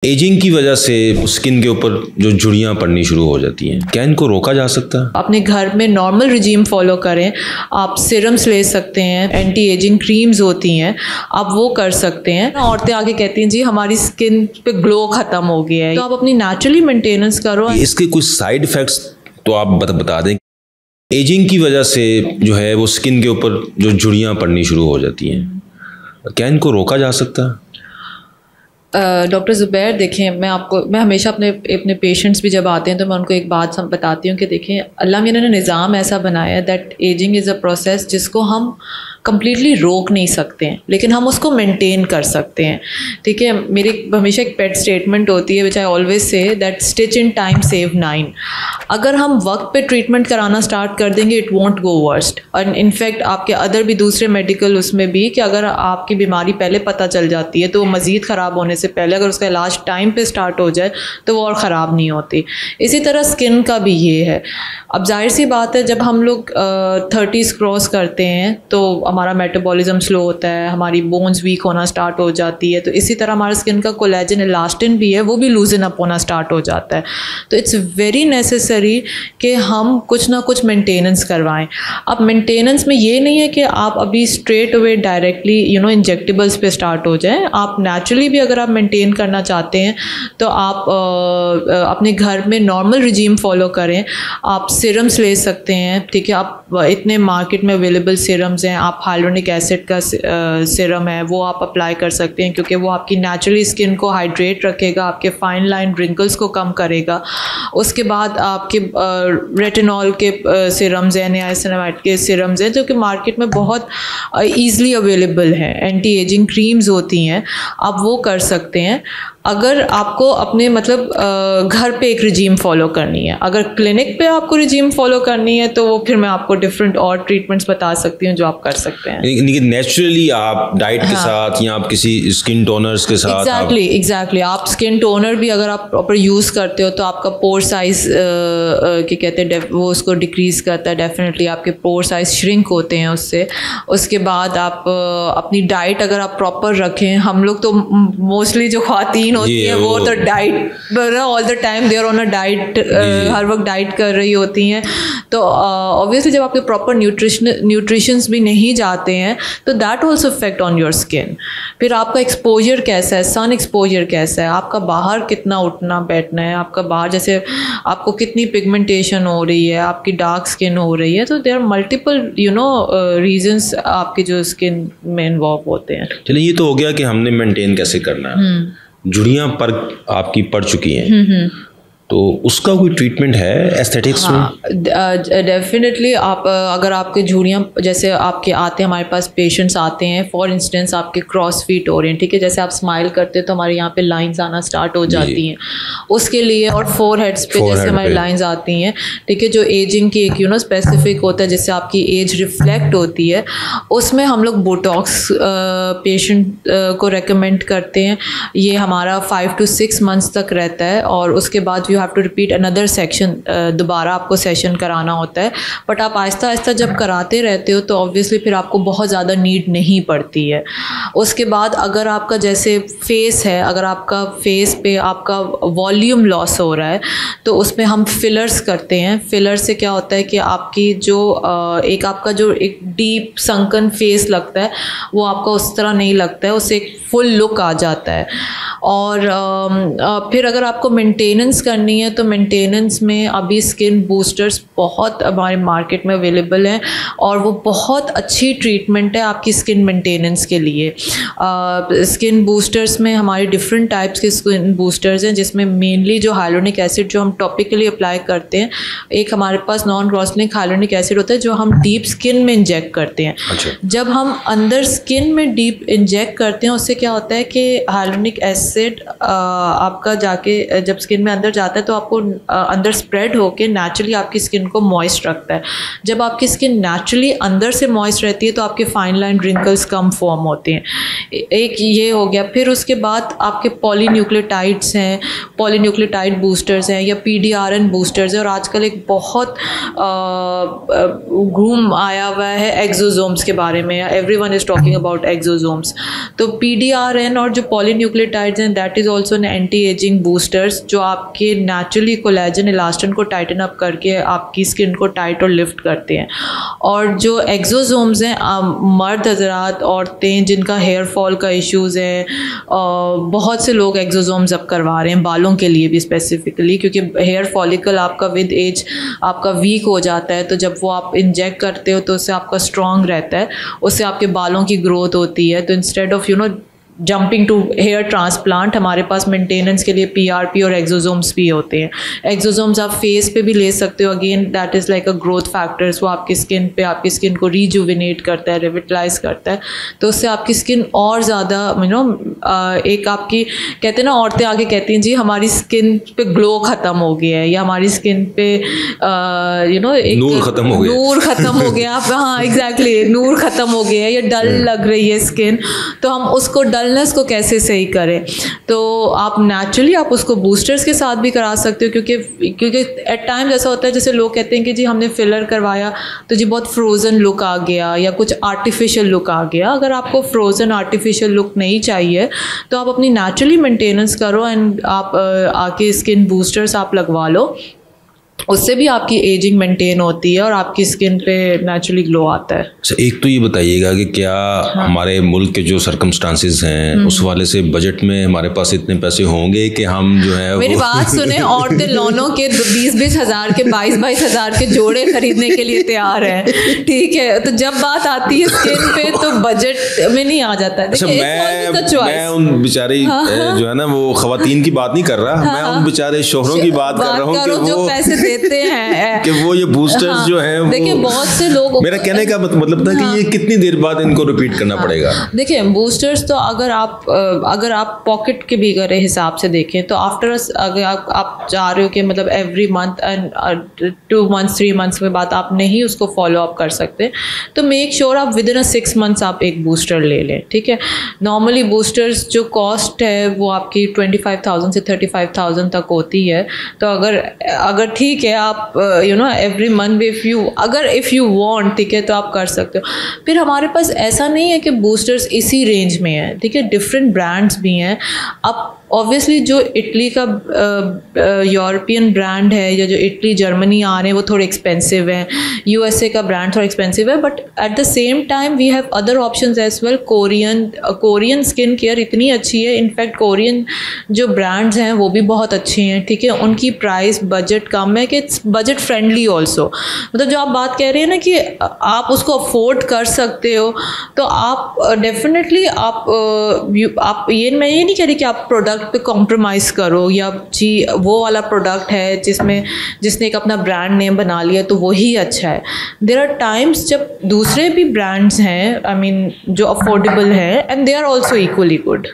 Ageing की वजह से स्किन के ऊपर जो झुर्रियाँ पड़नी शुरू हो जाती हैं, क्या इनको रोका जा सकता है? अपने घर में नॉर्मल रिजीम फॉलो करें। आप सिरम्स ले सकते हैं, एंटी एजिंग क्रीम्स होती हैं, आप वो कर सकते हैं। औरतें आगे कहती हैं जी हमारी स्किन पे ग्लो खत्म हो गया है, तो आप अपनी नेचुरली मेंटेनेंस करो। इसके कुछ साइड इफेक्ट्स तो आप बता दें। एजिंग की वजह से जो है वो स्किन के ऊपर जो झुर्रियाँ पड़नी शुरू हो जाती हैं, क्या इनको रोका जा सकता है? डॉक्टर ज़ुबैर, देखें मैं हमेशा अपने पेशेंट्स भी जब आते हैं तो मैं उनको एक बात बताती हूँ कि देखें अल्लाह मियां ने निज़ाम ऐसा बनाया है that ageing is a process जिसको हम कम्प्लीटली रोक नहीं सकते हैं, लेकिन हम उसको मेंटेन कर सकते हैं। ठीक है, मेरी हमेशा एक पेट स्टेटमेंट होती है which I always say that stitch in time save 9। अगर हम वक्त पे ट्रीटमेंट कराना स्टार्ट कर देंगे इट वॉन्ट गो वर्स्ट। और इनफैक्ट आपके अदर भी दूसरे मेडिकल उसमें भी कि अगर आपकी बीमारी पहले पता चल जाती है तो वो मज़ीद ख़राब होने से पहले अगर उसका इलाज टाइम पे स्टार्ट हो जाए तो वो और ख़राब नहीं होती। इसी तरह स्किन का भी ये है। अब जाहिर सी बात है जब हम लोग 30s क्रॉस करते हैं तो हमारा मेटाबॉलिज्म स्लो होता है, हमारी बोन्स वीक होना स्टार्ट हो जाती है, तो इसी तरह हमारा स्किन का कोलेजन इलास्टिन भी है वो भी लूजन अप होना स्टार्ट हो जाता है। तो इट्स वेरी नेसेसरी कि हम कुछ ना कुछ मेंटेनेंस करवाएं। अब मेंटेनेंस में ये नहीं है कि आप अभी स्ट्रेट अवे डायरेक्टली इंजेक्टेबल्स पे स्टार्ट हो जाएं। आप नेचुरली भी अगर आप मेंटेन करना चाहते हैं तो आप अपने घर में नॉर्मल रिजीम फॉलो करें। आप सिरम्स ले सकते हैं। ठीक है, आप इतने मार्केट में अवेलेबल सिरम्स हैं, आप हाइलुरोनिक एसिड का सिरम है वो आप अप्लाई कर सकते हैं क्योंकि वो आपकी नेचुरली स्किन को हाइड्रेट रखेगा, आपके फाइन लाइन रिंकल्स को कम करेगा। उसके बाद आपके रेटिनॉल के सिरम्स हैं, नियासिनामाइड के सिरम्स हैं जो कि मार्केट में बहुत ईज़िली अवेलेबल हैं। एंटी एजिंग क्रीम्स होती हैं, आप वो कर सकते हैं। अगर आपको अपने घर पे एक रिजीम फॉलो करनी है, अगर क्लिनिक पे आपको रिजीम फॉलो करनी है तो वो फिर मैं आपको डिफरेंट और ट्रीटमेंट्स बता सकती हूँ जो आप कर सकते हैं। नेचुरली आप डाइट के साथ या आप किसी स्किन टोनर्स के साथ एग्जैक्टली आप स्किन टोनर भी अगर आप प्रॉपर यूज़ करते हो तो आपका पोर साइज क्या कहते हैं वो उसको डिक्रीज़ करता है। डेफिनेटली आपके पोर साइज श्रिंक होते हैं उससे। उसके बाद आप अपनी डाइट अगर आप प्रॉपर रखें, हम लोग तो मोस्टली जो ख्वातीन होती है वो तो diet all the time they're on a diet, हर वक्त डाइट कर रही होती हैं। तो ऑब्वियसली जब आपके प्रॉपर न्यूट्रिशंस भी नहीं जाते हैं तो that also effect on your skin. फिर आपका एक्सपोजर कैसा है, सन एक्सपोजर कैसा है, आपका बाहर कितना उठना बैठना है, आपका बाहर जैसे आपको कितनी पिगमेंटेशन हो रही है, आपकी डार्क स्किन हो रही है। तो देयर आर मल्टीपल रीजंस आपकी जो स्किन में इन्वॉल्व होते हैं। चलिए ये तो हो गया कि हमने मेंटेन कैसे करना है। झुर्रियाँ पर आपकी पड़ चुकी हैं तो उसका कोई ट्रीटमेंट है एस्थेटिक्स में? डेफिनेटली आप अगर आपके झुर्रियाँ जैसे आपके आते हैं, हमारे पास पेशेंट्स आते हैं फॉर इंस्टेंस आपके क्रॉस फीट हो रहे हैं, ठीक है, जैसे आप स्माइल करते हैं तो हमारे यहाँ पे लाइंस आना स्टार्ट हो जाती हैं उसके लिए, और फोर हेड्स पे जैसे हमारी लाइंस आती हैं, ठीक है, जो एजिंग की एक स्पेसिफिक होता है जिससे आपकी एज रिफ्लेक्ट होती है, उसमें हम लोग बोटॉक्स पेशेंट को रेकमेंड करते हैं। ये हमारा 5 to 6 months तक रहता है और उसके बाद have to repeat another section, दोबारा आपको सेशन कराना होता है। बट आप आहिस्ता आहिस्ता जब कराते रहते हो तो ऑब्वियसली फिर आपको बहुत ज़्यादा नीड नहीं पड़ती है। उसके बाद अगर आपका जैसे फेस है, अगर आपका फेस पे आपका वॉल्यूम लॉस हो रहा है तो उसमें हम फिलर्स करते हैं। फिलर से क्या होता है कि आपकी जो आपका जो एक डीप संकन फेस लगता है वो आपका उस तरह नहीं लगता है, उससे एक फुल लुक आ जाता है। और फिर अगर आपको मेंटेनेंस करनी है तो मेंटेनेंस में अभी स्किन बूस्टर्स बहुत हमारे मार्केट में अवेलेबल हैं और वो बहुत अच्छी ट्रीटमेंट है आपकी स्किन मेंटेनेंस के लिए। स्किन बूस्टर्स में हमारे डिफरेंट टाइप्स के स्किन बूस्टर्स हैं जिसमें मेनली जो हाइलुरोनिक एसिड जो हम टॉपिकली अप्लाई करते हैं, एक हमारे पास नॉन क्रॉसलिंक हाइलुरोनिक एसिड होता है जो हम डीप स्किन में इंजेक्ट करते हैं। अच्छा। जब हम अंदर स्किन में डीप इंजेक्ट करते हैं उससे क्या होता है कि हाइलुरोनिक एसिड आपका जाके जब स्किन में अंदर जाता है जाता है तो आपको अंदर स्प्रेड होकर नेचुरली आपकी स्किन को मॉइस्ट रखता है। जब आपकी स्किन नेचुरली अंदर से मॉइस्ट रहती है तो आपके फाइन लाइन रिंकल्स कम फॉर्म होते हैं। एक ये हो गया। फिर उसके बाद आपके पॉलीन्यूक्लियोटाइड्स हैं, पॉलीन्यूक्लियोटाइड बूस्टर्स हैं या PDRN बूस्टर्स हैं, और आजकल एक बहुत घूम आया हुआ है एक्सोसोम्स के बारे में, everyone is talking about exosomes. तो PDRN और जो पॉलीन्यूक्लियोटाइड्स हैं that is also an anti ageing boosters जो आपके नेचुरली कोलेजन इलास्टिन को टाइटन अप करके आपकी स्किन को टाइट और लिफ्ट करते हैं। और जो एक्सोसोम्स हैं, मर्द हजरात, औरतें जिनका हेयर फॉल का इश्यूज़ है, बहुत से लोग एक्सोसोम्स अब करवा रहे हैं बालों के लिए भी स्पेसिफिकली, क्योंकि हेयर फॉलिकल आपका विद एज आपका वीक हो जाता है। तो जब वो आप इंजेक्ट करते हो तो उससे आपका स्ट्रॉन्ग रहता है, उससे आपके बालों की ग्रोथ होती है। तो instead of jumping to hair transplant हमारे पास मेंटेनेंस के लिए PRP और एक्सोसोम्स भी होते हैं। एक्सोसोम्स आप फेस पे भी ले सकते हो, again that is like a growth factors. वो आपकी स्किन को रिजुविनेट करता है, रिविटलाइज करता है, तो उससे आपकी स्किन और ज़्यादा एक आपकी कहते हैं ना, औरतें आगे कहती हैं जी हमारी स्किन पे ग्लो ख़त्म हो गया है, या हमारी स्किन पे एक नूर ख़त्म हो गया हाँ एग्जैक्टली, नूर ख़त्म हो गया है या डल लग रही है स्किन, तो हम उसको डलनेस को कैसे सही करें। तो आप नेचुरली आप उसको बूस्टर्स के साथ भी करा सकते हो, क्योंकि एट टाइम्स ऐसा होता है जैसे लोग कहते हैं कि जी हमने फिलर करवाया तो जी बहुत फ्रोज़न लुक आ गया या कुछ आर्टिफिशियल लुक आ गया। अगर आपको फ्रोज़न आर्टिफिशियल लुक नहीं चाहिए तो आप अपनी नेचुरली मेंटेनेंस करो एंड आप आके स्किन बूस्टर्स आप लगवा लो, उससे भी आपकी एजिंग मेंटेन होती है और आपकी स्किन पे नेचुरली ग्लो आता है। अच्छा, एक तो ये बताइएगा कि क्या हमारे मुल्क के जो सर्कमस्टांसिस हैं उस वाले से बजट में हमारे पास इतने पैसे होंगे कि हम जो है मेरी बात सुने, औरतें लोनों के 20-20 हज़ार के 22-22 हज़ार के जोड़े खरीदने के लिए तैयार हैं, ठीक है। तो जब बात आती है स्किन पे तो बजट में नहीं आ जाता है। अच्छा, मैं उन बेचारे जो है ना वो खवातीन की बात नहीं कर रहा, मैं उन बेचारे शोहरों की बात कर रहा हूँ कि जो पैसे देते हैं कि वो ये बूस्टर्स जो हैं, देखिए बहुत से लोग, मेरा कहने का मतलब था कि ये कितनी देर बाद इनको रिपीट करना पड़ेगा। देखिए बूस्टर्स तो अगर आप पॉकेट के भी अगर हिसाब से देखें तो आफ्टर अगर आप चाह रहे हो कि मतलब every month and 2 months 3 months के बाद आप नहीं उसको फॉलो अप कर सकते, तो मेक श्योर आप विद इन 6 months आप एक बूस्टर ले लें, ठीक है। नॉर्मली बूस्टर्स जो कॉस्ट है वो आपकी 25,000 से 35,000 तक होती है। तो अगर ठीक है आप every month if you want, ठीक है, तो आप कर सकते हो। फिर हमारे पास ऐसा नहीं है कि बूस्टर्स इसी रेंज में है, ठीक है, डिफरेंट ब्रांड्स भी हैं। अब ऑब्वियसली जो इटली का यूरोपियन ब्रांड है या जो इटली जर्मनी आ रहे हैं वो थोड़े एक्सपेंसिव हैं, USA का ब्रांड थोड़ा एक्सपेंसिव है, but at the same time we have other options as well. Korean skin care इतनी अच्छी है, इनफैक्ट कोरियन जो ब्रांड्स हैं वो भी बहुत अच्छे हैं, ठीक है। उनकी प्राइस बजट कम है कि इट्स बजट फ्रेंडली ऑल्सो। मतलब जो आप बात कह रहे हैं ना कि आप उसको अफोर्ड कर सकते हो, तो आप डेफिनेटली आप ये मैं ये नहीं कह रही कि आप प्रोडक्ट पे कॉम्प्रोमाइज़ करो या जी वो वाला प्रोडक्ट है जिसने एक अपना ब्रांड नेम बना लिया तो वही अच्छा है। देयर आर टाइम्स जब दूसरे भी ब्रांड्स हैं आई मीन जो अफोर्डेबल हैं and they are also equally good,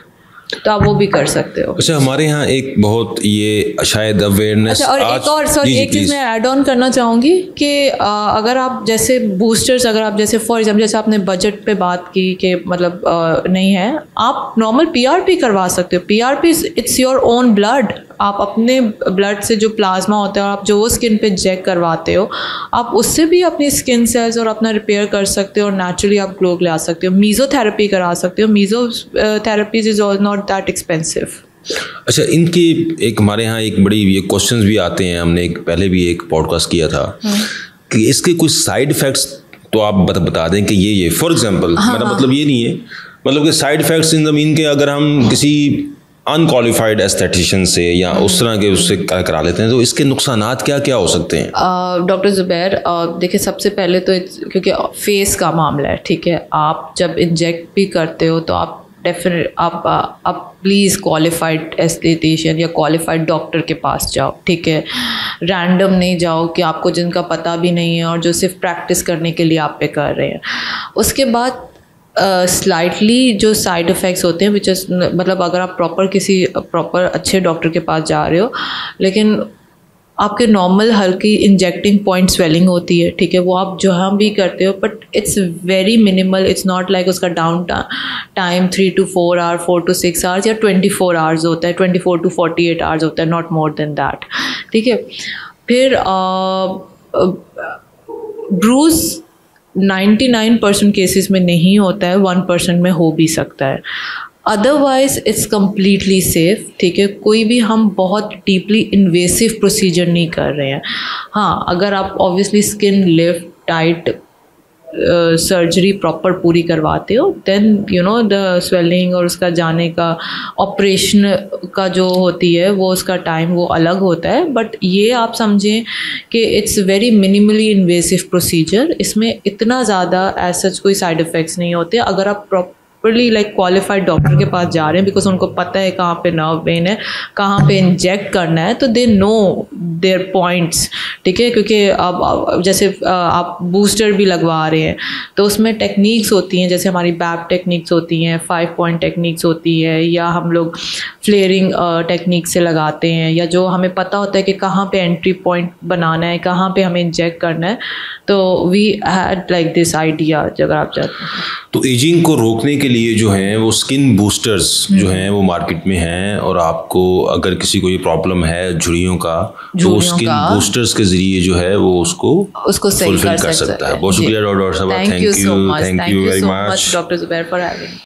तो आप वो भी कर सकते हो। अच्छा, हमारे यहाँ एक बहुत ये शायद अवेयरनेस, अच्छा, और एक चीज़ मैं ऐड ऑन करना चाहूँगी कि अगर आप जैसे बूस्टर्स, अगर आप जैसे फॉर एग्जाम्पल जैसे आपने बजट पे बात की कि मतलब नहीं है, आप नॉर्मल PRP करवा सकते हो। PRP it's your own blood, आप अपने ब्लड से जो प्लाज्मा होता है और आप जो वो स्किन पे इंजेक्ट करवाते हो, आप उससे भी अपनी स्किन सेल्स और अपना रिपेयर कर सकते हो और नेचुरली आप ग्लो ला सकते हो। मीज़ोथेरेपी करा सकते हो, मीज़ोथेरेपीज इज नॉट दैट एक्सपेंसिव। अच्छा, इनकी एक हमारे यहाँ एक बड़ी ये क्वेश्चंस भी आते हैं, हमने पहले भी एक पॉडकास्ट किया था कि इसके कुछ साइड इफ़ेक्ट्स तो आप बता दें कि ये फॉर एग्जांपल मेरा मतलब ये नहीं है, मतलब कि side effects in the mean के अगर हम किसी अनक्वालिफाइड एस्थेटिशियन से या उस तरह के उससे करा लेते हैं तो इसके नुकसानात क्या क्या हो सकते हैं? डॉक्टर ज़ुबैर, देखिए सबसे पहले तो क्योंकि फेस का मामला है, ठीक है, आप जब इंजेक्ट भी करते हो तो आप आप प्लीज़ क्वालिफाइड एस्थेटिशियन या क्वालिफाइड डॉक्टर के पास जाओ, ठीक है। रैंडम नहीं जाओ कि आपको जिनका पता भी नहीं है और जो सिर्फ प्रैक्टिस करने के लिए आप पे कर रहे हैं। उसके बाद स्लाइटली जो साइड इफ़ेक्ट्स होते हैं विच इज़ मतलब अगर आप प्रॉपर अच्छे डॉक्टर के पास जा रहे हो, लेकिन आपके नॉर्मल हल्की इंजेक्टिंग पॉइंट स्वेलिंग होती है, ठीक है, वो आप जो हम भी करते हो, but it's very minimal, it's not like उसका down time 3 to 4 hour, 4 to 6 hours या 24 आवर्स होता है, 24 to 48 आवर्स होता है, नॉट मोर देन दैट, ठीक है। फिर ब्रूज 99% केसेस में नहीं होता है, 1% में हो भी सकता है, अदरवाइज इट्स कम्प्लीटली सेफ, ठीक है। कोई भी हम बहुत डीपली इन्वेसिव प्रोसीजर नहीं कर रहे हैं। हाँ, अगर आप obviously skin lift tight surgery proper पूरी करवाते हो, then you know the swelling और उसका जाने का ऑपरेशन का जो होती है वो उसका टाइम वो अलग होता है, बट ये आप समझें कि it's very minimally invasive procedure, इसमें इतना ज़्यादा एज सच कोई साइड इफ़ेक्ट्स नहीं होते अगर आप प्रॉपरली लाइक क्वालिफाइड डॉक्टर के पास जा रहे हैं, बिकॉज उनको पता है कहाँ पे नर्व पेन है, कहाँ पे इंजेक्ट करना है, तो दे नो देयर पॉइंट्स, ठीक है। क्योंकि अब जैसे आप बूस्टर भी लगवा रहे हैं तो उसमें टेक्निक्स होती हैं, जैसे हमारी बैप टेक्निक्स होती हैं, 5 पॉइंट टेक्निक्स होती है, या हम लोग फ्लेयरिंग टेक्निक से लगाते हैं, या जो हमें पता होता है कि कहाँ पे एंट्री पॉइंट बनाना है, कहाँ पे हमें इंजेक्ट करना है, तो we had like this idea अगर आप चाहते हैं। तो एजिंग को रोकने के लिए जो हैं वो स्किन बूस्टर्स जो हैं वो मार्केट में हैं, और आपको अगर किसी को ये प्रॉब्लम है झुर्रियों का, तो वो स्किन बूस्टर्स के जरिए जो है वो उसको सही कर सकता है। बहुत शुक्रिया डॉक्टर साहब, thank you so much, very much doctor Zubair for having.